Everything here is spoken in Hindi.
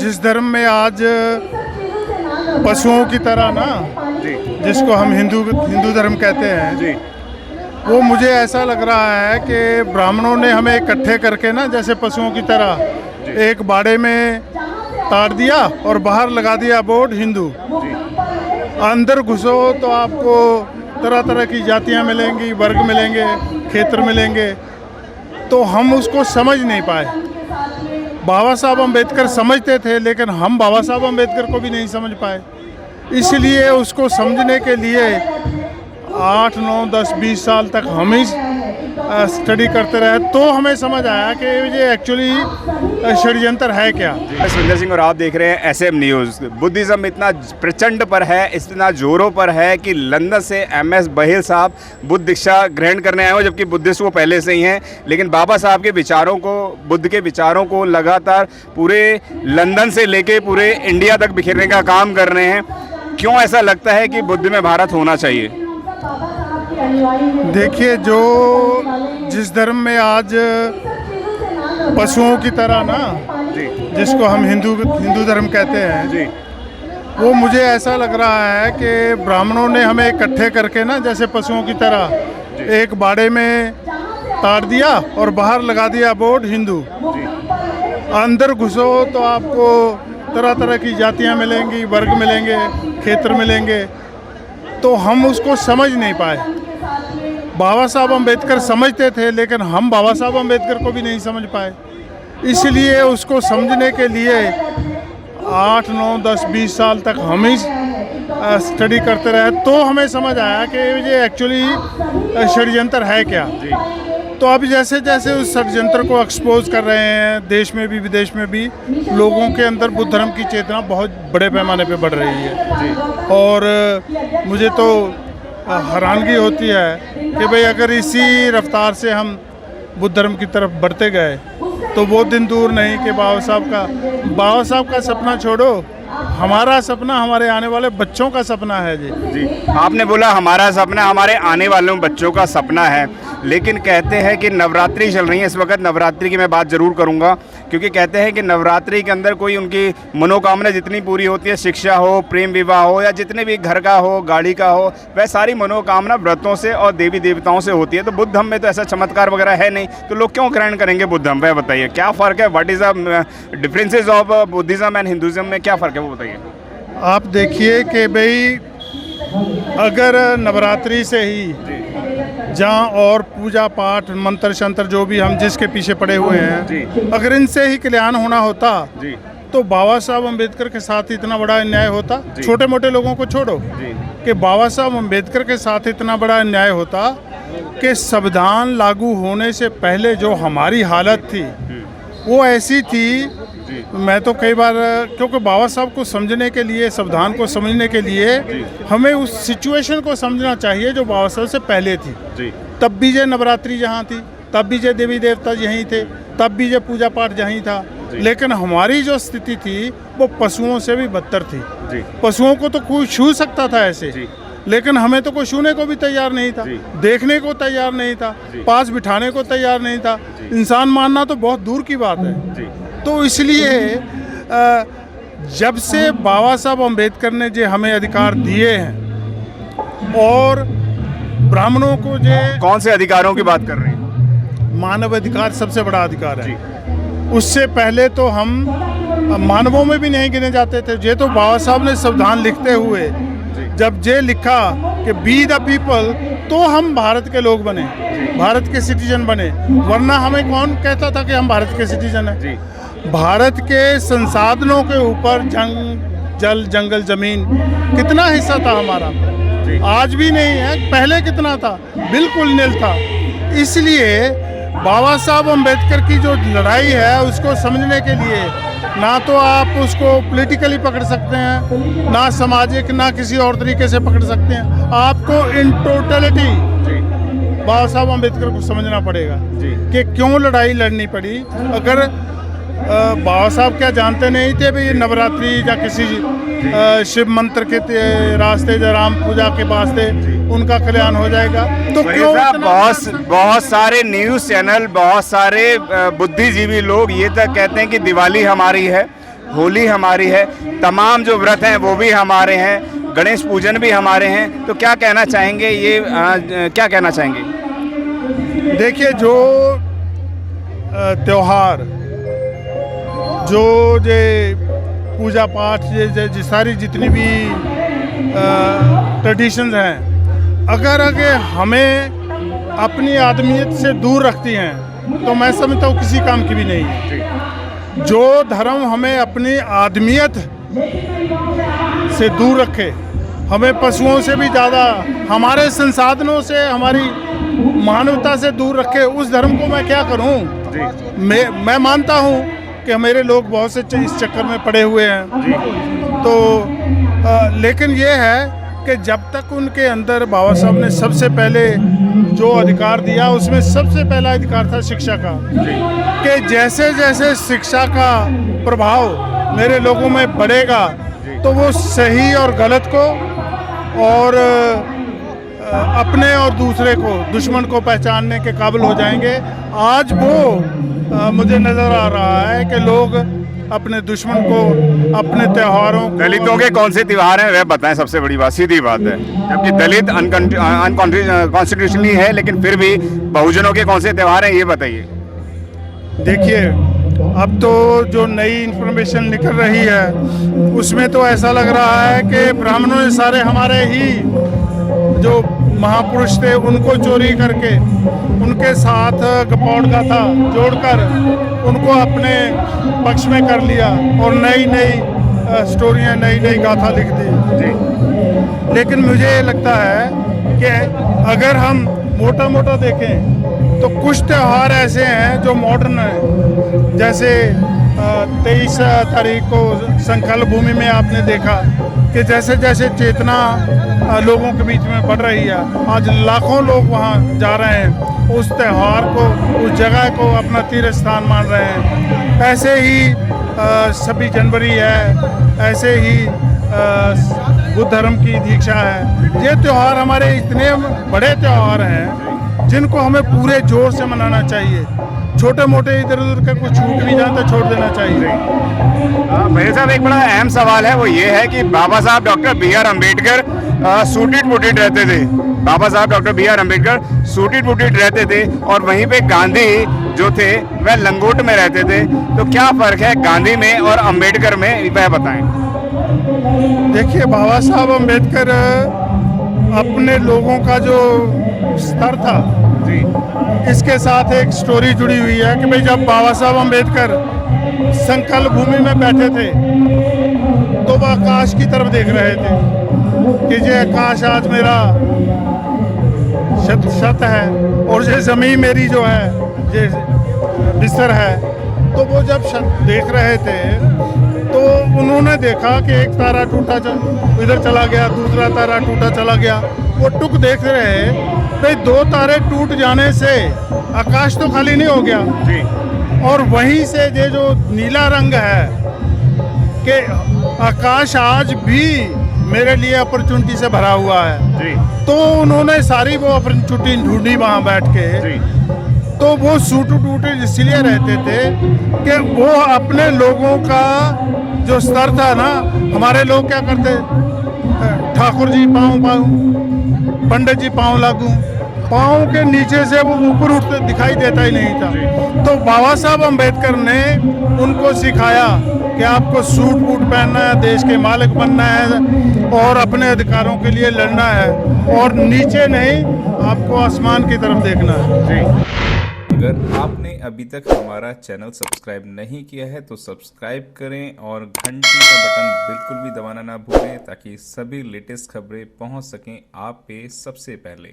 जिस धर्म में आज पशुओं की तरह ना, जिसको हम हिंदू धर्म कहते हैं जी, वो मुझे ऐसा लग रहा है कि ब्राह्मणों ने हमें इकट्ठे करके ना, जैसे पशुओं की तरह एक बाड़े में ताड़ दिया और बाहर लगा दिया बोर्ड हिंदू। अंदर घुसो तो आपको तरह तरह की जातियां मिलेंगी, वर्ग मिलेंगे, क्षेत्र मिलेंगे। तो हम उसको समझ नहीं पाए। बाबा साहब अम्बेडकर समझते थे, लेकिन हम बाबा साहब अम्बेडकर को भी नहीं समझ पाए। इसलिए उसको समझने के लिए 8, 9, 10, 20 साल तक हम ही स्टडी करते रहे, तो हमें समझ आया कि ये एक्चुअली षड्यंत्र है क्या। मैं सुंदर सिंह और आप देख रहे हैं SM न्यूज़। बुद्धिज़्म इतना प्रचंड पर है, इतना जोरों पर है कि लंदन से MS बहिल साहब बुद्ध दीक्षा ग्रहण करने आए हो, जबकि बुद्धिस्ट वो पहले से ही हैं। लेकिन बाबा साहब के विचारों को, बुद्ध के विचारों को लगातार पूरे लंदन से लेके पूरे इंडिया तक बिखेरने का काम कर रहे हैं। क्यों ऐसा लगता है कि बुद्ध में भारत होना चाहिए? देखिए, जो जिस धर्म में आज पशुओं की तरह ना, जिसको हम हिंदू धर्म कहते हैं जी, वो मुझे ऐसा लग रहा है कि ब्राह्मणों ने हमें इकट्ठे करके ना, जैसे पशुओं की तरह एक बाड़े में ताड़ दिया और बाहर लगा दिया बोर्ड हिंदू। अंदर घुसो तो आपको तरह तरह की जातियां मिलेंगी, वर्ग मिलेंगे, क्षेत्र मिलेंगे। तो हम उसको समझ नहीं पाए। बाबा साहब अम्बेडकर समझते थे, लेकिन हम बाबा साहब अम्बेडकर को भी नहीं समझ पाए। इसलिए उसको समझने के लिए 8, 9, 10, 20 साल तक हम ही स्टडी करते रहे, तो हमें समझ आया कि ये एक्चुअली षड्यंत्र है क्या। तो अब जैसे जैसे उस षड्यंत्र को एक्सपोज कर रहे हैं, देश में भी विदेश में भी लोगों के अंदर बुद्ध धर्म की चेतना बहुत बड़े पैमाने पे बढ़ रही है। और मुझे तो हैरानगी होती है कि भाई अगर इसी रफ्तार से हम बुद्ध धर्म की तरफ बढ़ते गए तो वो दिन दूर नहीं कि बाबा साहब का सपना छोड़ो, हमारा सपना हमारे आने वाले बच्चों का सपना है जी। आपने बोला हमारा सपना हमारे आने वाले बच्चों का सपना है, लेकिन कहते हैं कि नवरात्रि चल रही है इस वक्त। नवरात्रि की मैं बात ज़रूर करूंगा, क्योंकि कहते हैं कि नवरात्रि के अंदर कोई उनकी मनोकामना जितनी पूरी होती है, शिक्षा हो, प्रेम विवाह हो, या जितने भी घर का हो, गाड़ी का हो, वह सारी मनोकामना व्रतों से और देवी देवताओं से होती है। तो बुद्ध धर्म में तो ऐसा चमत्कार वगैरह है नहीं, तो लोग क्यों ग्रहण करेंगे बुद्ध धर्म? वह बताइए, क्या फ़र्क है? What is the differences of Buddhism and हिंदुज़्म में क्या फ़र्क है, वो बताइए। आप देखिए कि भाई अगर नवरात्रि से ही जहाँ और पूजा पाठ मंत्र शंत्र जो भी हम जिसके पीछे पड़े हुए हैं, अगर इनसे ही कल्याण होना होता तो बाबा साहब अम्बेडकर के साथ इतना बड़ा अन्याय होता। छोटे मोटे लोगों को छोड़ो कि बाबा साहब अम्बेडकर के साथ इतना बड़ा अन्याय होता कि संविधान लागू होने से पहले जो हमारी हालत थी वो ऐसी थी। मैं तो कई बार, क्योंकि बाबा साहब को समझने के लिए, संविधान को समझने के लिए हमें उस सिचुएशन को समझना चाहिए जो बाबा साहब से पहले थी। तब भी जो नवरात्रि जहाँ थी, तब भी जो देवी देवता यहीं थे, तब भी जो पूजा पाठ यहीं था। लेकिन हमारी जो स्थिति थी वो पशुओं से भी बदतर थी। पशुओं को तो कोई छू सकता था ऐसे, लेकिन हमें तो कोई छूने को भी तैयार नहीं था, देखने को तैयार नहीं था, पास बिठाने को तैयार नहीं था। इंसान मानना तो बहुत दूर की बात है। तो इसलिए जब से बाबा साहब अम्बेडकर ने जो हमें अधिकार दिए हैं, और ब्राह्मणों को जो, कौन से अधिकारों की बात कर रहे हैं? मानव अधिकार सबसे बड़ा अधिकार है। उससे पहले तो हम मानवों में भी नहीं गिने जाते थे। ये तो बाबा साहब ने संविधान लिखते हुए जब ये लिखा कि बी द पीपल, तो हम भारत के लोग बने, भारत के सिटीजन बने। वरना हमें कौन कहता था कि हम भारत के सिटीजन हैं? भारत के संसाधनों के ऊपर जल, जंगल, जमीन कितना हिस्सा था हमारा? आज भी नहीं है, पहले कितना था? बिल्कुल नील था। इसलिए बाबा साहब अम्बेडकर की जो लड़ाई है उसको समझने के लिए ना तो आप उसको पॉलिटिकली पकड़ सकते हैं, ना सामाजिक, ना किसी और तरीके से पकड़ सकते हैं। आपको इन टोटलिटी बाबा साहब अम्बेडकर को समझना पड़ेगा कि क्यों लड़ाई लड़नी पड़ी। अगर बाबा साहब क्या जानते नहीं थे भाई नवरात्रि या किसी शिव मंत्र के रास्ते या राम पूजा के वास्ते उनका कल्याण हो जाएगा? तो क्यों? बहुत सारे न्यूज़ चैनल, बहुत सारे बुद्धिजीवी लोग ये तक कहते हैं कि दिवाली हमारी है, होली हमारी है, तमाम जो व्रत हैं वो भी हमारे हैं, गणेश पूजन भी हमारे हैं। तो क्या कहना चाहेंगे ये क्या कहना चाहेंगे? देखिए, जो त्योहार, जो ये पूजा पाठ, ये सारी जितनी भी ट्रेडिशंस हैं, अगर हमें अपनी आदमियत से दूर रखती हैं तो मैं समझता हूँ किसी काम की भी नहीं है। जो धर्म हमें अपनी आदमियत से दूर रखे, हमें पशुओं से भी ज़्यादा, हमारे संसाधनों से, हमारी मानवता से दूर रखे, उस धर्म को मैं क्या करूं? मैं मानता हूं कि मेरे लोग बहुत से इस चक्कर में पड़े हुए हैं। तो लेकिन ये है कि जब तक उनके अंदर बाबा साहब ने सबसे पहले जो अधिकार दिया, उसमें सबसे पहला अधिकार था शिक्षा का, कि जैसे जैसे शिक्षा का प्रभाव मेरे लोगों में बढ़ेगा तो वो सही और गलत को और अपने और दूसरे को, दुश्मन को पहचानने के काबिल हो जाएंगे। आज वो मुझे नज़र आ रहा है कि लोग अपने दुश्मन को, अपने त्योहारों को, दलितों के कौन से त्योहार हैं वह बताएं, सबसे बड़ी बात, सीधी बात है। जबकि दलित अनकॉन्स्टिट्यूशनली है, लेकिन फिर भी बहुजनों के कौन से त्योहार हैं ये बताइए। देखिए, अब तो जो नई इन्फॉर्मेशन निकल रही है उसमें तो ऐसा लग रहा है कि ब्राह्मणों ने सारे हमारे ही जो महापुरुष थे उनको चोरी करके उनके साथ गपौड़ गाथा जोड़कर उनको अपने पक्ष में कर लिया और नई नई स्टोरियाँ, नई नई गाथा लिख दी। लेकिन मुझे लगता है कि अगर हम मोटा मोटा देखें तो कुछ त्यौहार ऐसे हैं जो मॉडर्न हैं। जैसे 23 तारीख को संकल्प भूमि में आपने देखा कि जैसे जैसे चेतना लोगों के बीच में बढ़ रही है, आज लाखों लोग वहाँ जा रहे हैं, उस त्यौहार को, उस जगह को अपना तीर्थ स्थान मान रहे हैं। ऐसे ही 26 जनवरी है, ऐसे ही बुद्ध धर्म की दीक्षा है। ये त्यौहार हमारे इतने बड़े त्यौहार हैं जिनको हमें पूरे जोर से मनाना चाहिए। छोटे मोटे इधर उधर के कुछ छूट भी जाए तो छोड़ देना चाहिए। मेरे साहब, एक बड़ा अहम सवाल है, वो ये है कि बाबा साहब doctor B.R. Ambedkar suited booted रहते थे। बाबा साहब doctor B.R. Ambedkar suited booted रहते थे और वहीं पे गांधी जो थे वह लंगोट में रहते थे। तो क्या फर्क है गांधी में और अम्बेडकर में, वह बताएं। देखिए, बाबा साहब अम्बेडकर अपने लोगों का जो स्तर था जी, इसके साथ एक स्टोरी जुड़ी हुई है कि भाई जब बाबा साहब अम्बेडकर संकल्प भूमि में बैठे थे तो वह आकाश की तरफ देख रहे थे कि ये आकाश आज मेरा शत है और ये ज़मीन मेरी जो है ये बिस्तर है। तो वो जब देख रहे थे तो उन्होंने देखा कि एक तारा टूटा इधर चला गया, दूसरा तारा टूटा चला गया। वो टुक देख रहे भाई, 2 तारे टूट जाने से आकाश तो खाली नहीं हो गया जी, और वहीं से ये जो नीला रंग है कि आकाश आज भी मेरे लिए अपॉर्चुनिटी से भरा हुआ है जी। तो उन्होंने सारी वो अपॉर्चुनिटी ढूंढी वहाँ बैठ के जी। तो वो सूटू टूटे इसलिए रहते थे कि वो अपने लोगों का जो स्तर था ना, हमारे लोग क्या करते, ठाकुर जी पाँव पाँव, पंडित जी पाँव लागू, पाँव के नीचे से वो ऊपर उठते दिखाई देता ही नहीं था। तो बाबा साहब अम्बेडकर ने उनको सिखाया कि आपको सूट बूट पहनना है, देश के मालिक बनना है और अपने अधिकारों के लिए लड़ना है और नीचे नहीं, आपको आसमान की तरफ देखना है। अगर आपने अभी तक हमारा चैनल सब्सक्राइब नहीं किया है तो सब्सक्राइब करें और घंटी का बटन बिल्कुल भी दबाना ना भूलें ताकि सभी लेटेस्ट खबरें पहुंच सकें आप पे सबसे पहले।